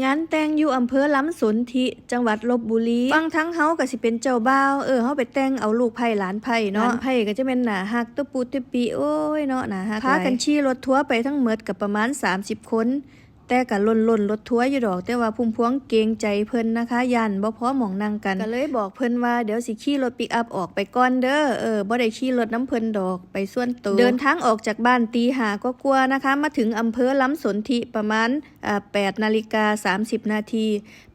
งานแต่งอยู่อำเภอล้ำสนธิจังหวัดลพบุรีฟังทั้งเฮาก็สิเป็นเจ้าบ่าวเฮาไปแต่งเอาลูกไผ่หลานไผ่เนาะหลานไผ่ก็จะเป็นหน้าฮักตะปูตะปีโอ้ยเนาะหน้าฮักพากันขี่รถทัวร์ไปทั้งหมดก็ประมาณ30คนแต่ก็ล่นรถทัวร์อยู่ดอกแต่ว่าพุ่มพวงเกรงใจเพิ่นนะคะย่านบ่พอหม่องนั่งกันก็เลยบอกเพิ่นว่าเดี๋ยวสิขี่รถปิกอัพออกไปก่อนเด้อบ่ได้ขี่รถน้ำเพิ่นดอกไปส่วนตัวเดินทางออกจากบ้านตี5ก็กลัวนะคะมาถึงอำเภอล้ำสนธิประมาณ8:30 นาที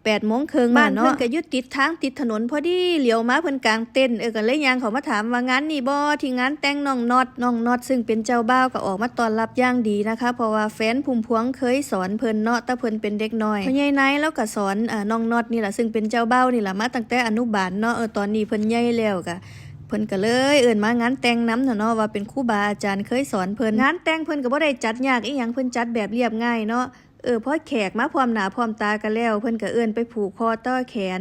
8 โมงครึ่งบ้านเพิ่นก็อยู่ติดทางติดถนนพอดีเหลียวมาเพิ่นกลางเต้นก็เลยย่างเขามาถามว่างานนี่บ่ที่งานแต่งน้องน็อตซึ่งเป็นเจ้าบ่าวก็ออกมาต้อนรับอย่างดีนะคะเพราะว่าแฟนพุ่มพวงเคยสอนเพิ่นเนาะแต่เพิ่นเป็นเด็กน้อยพ่อใหญ่นายแล้วก็สอนน้องน็อตนี่ล่ะซึ่งเป็นเจ้าบ่าวนี่ล่ะมาตั้งแต่อนุบาลเนาะตอนนี้เพิ่นใหญ่แล้วก็เพิ่นก็เลยเอิ้นมางานแต่งนำเนาะว่าเป็นครูบาอาจารย์เคยสอนเพิ่นงานแต่งเพิ่นก็บ่ได้จัดยากอีหยังเพิ่นจัดแบบเรียบง่ายเนาะพอแขกมาพร้อมหน้าพร้อมตากันแล้วเพิ่นก็เอิ้นไปผูกคอต่อแขน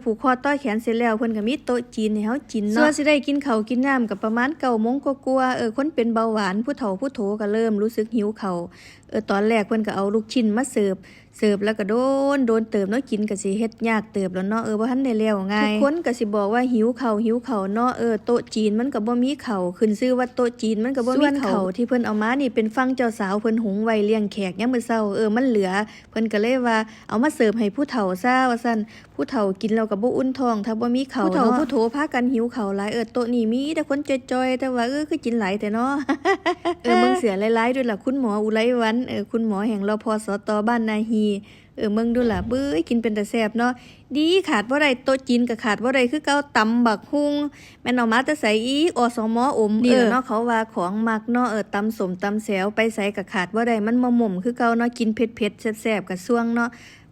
ผูกคอต่อแขนเสร็จแล้วเพิ่นก็มีโต๊ะจีนให้เฮากินเนาะส่วนสิได้กินข้าวกินน้ำก็ประมาณ9 โมงกว่าคนเป็นเบาหวานผู้เฒ่าผู้โถก็เริ่มรู้สึกหิวข้าวตอนแรกเพิ่นก็เอาลูกชิ้นมาเสิร์ฟแล้วก็โดนเติมเนาะกินก็สิเฮ็ดยากเติบแล้วเนาะบ่ทันได้แล้วง่ายทุกคนก็สิบอกว่าหิวข้าวเนาะโต๊ะจีนมันก็บ่มีข้าวขึ้นชื่อว่าโต๊ะจีนมันก็บ่มีข้าวที่เพิ่นเอามานี่เป็นฝั่งเจ้าสาวเพิ่นหุงไว้เลี้ยงแขกยามมื้อเช้ามันเหลือเพิ่นก็เลยว่าเอามาเสิร์ฟให้ผู้เฒ่าซะว่าซั่นผู้เฒ่ากินแล้วก็บ่อุ่นท้องถ้าบ่มีข้าวผู้เฒ่าผู้โถพากันหิวข้าวหลายโต๊ะนี้มีแต่คนจ้อยๆแต่ว่าคือกินหลายแต่เนาะ มึงเสือหลายๆด้วยล่ะคุณหมออุไรวันคุณหมอแห่งรพสตบ้านนาฮีมึงดูล่ะเบ้ยกินเป็นแต่แซ่บเนาะดีขาดบ่ได้โต๊ะจีนก็ขาดบ่ได้คือเก่าตำบักฮุ่งแม่นเอามาแต่ใส่อีกอสมอมนี่เนาะเขาว่าของมักเนาะตำสมตำแซวไปใส่ก็ขาดบ่ได้มันมาหม่มคือเก่าเนาะกินเผ็ดๆแซ่บๆก็ส่วงเนาะ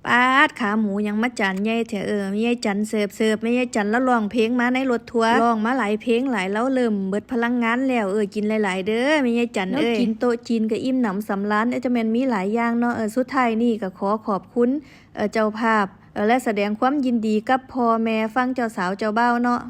ปาดขาหมูยังมาจานใหญ่แท้แม่ใหญ่จันเสิร์ฟแม่ใหญ่จันแล้วร้องเพลงมาในรถทัวร์ร้องมาหลายเพลงหลายแล้วเริ่มเบิดพลังงานแล้วกินหลายๆเด้อแม่ใหญ่จันกินโต๊ะจีนก็อิ่มหนำสำราญจะแม่นมีหลายอย่างเนาะสุดท้ายนี่ก็ขอขอบคุณเจ้าภาพและแสดงความยินดีกับพ่อแม่ฝั่งเจ้าสาวเจ้าบ่าวเนาะ